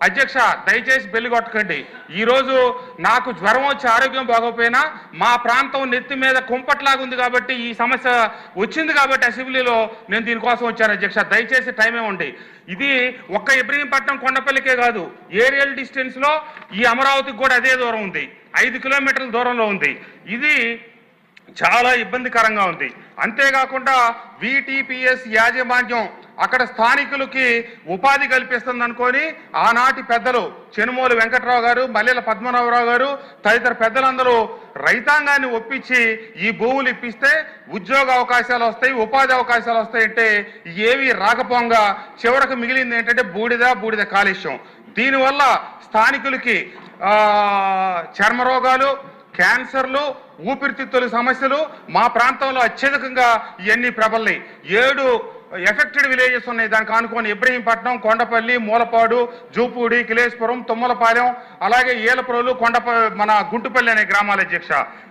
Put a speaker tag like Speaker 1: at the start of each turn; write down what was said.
Speaker 1: అధ్యక్ష దయచేసి బెల్లి కొట్టకండి. ఈరోజు నాకు జ్వరం వచ్చి ఆరోగ్యం బాగోపోయినా మా ప్రాంతం నెత్తి మీద కుంపట్లాగా ఉంది కాబట్టి ఈ సమస్య వచ్చింది కాబట్టి అసెంబ్లీలో నేను దీనికోసం వచ్చాను అధ్యక్ష. దయచేసి టైం ఇవ్వండి. ఇది ఒక్క ఇబ్రహీంపట్నం కొండపల్లికే కాదు, ఏరియల్ డిస్టెన్స్ లో ఈ అమరావతికి కూడా అదే దూరం ఉంది, 5 కిలోమీటర్ల దూరంలో ఉంది. ఇది చాలా ఇబ్బందికరంగా ఉంది. అంతేకాకుండా VTPS యాజమాన్యం అక్కడ స్థానికులకి ఉపాధి కల్పిస్తుంది అనుకొని ఆనాటి పెద్దలు చెనుమోలు వెంకట్రావు గారు, మల్లెల పద్మనాభరావు గారు తదితర పెద్దలందరూ రైతాంగాన్ని ఒప్పించి ఈ భూములు ఇప్పిస్తే ఉద్యోగ అవకాశాలు వస్తాయి, ఉపాధి అవకాశాలు వస్తాయంటే ఏవి రాకపోగా చివరకు మిగిలింది ఏంటంటే బూడిద కాలుష్యం. దీనివల్ల స్థానికులకి చర్మ రోగాలు, క్యాన్సర్లు, ఊపిరితిత్తుల సమస్యలు మా ప్రాంతంలో అత్యధికంగా ఇవన్నీ ప్రబల్లాయి. 7 ఎఫెక్టెడ్ విలేజెస్ ఉన్నాయి. దానికి ఆనుకొని ఇబ్రహీంపట్నం, కొండపల్లి, మూలపాడు, జూపూడి, కిలేశ్వరం, తుమ్మలపాలెం, అలాగే ఏలప్రోలు, మన గుంటుపల్లి అనే గ్రామాల అధ్యక్ష.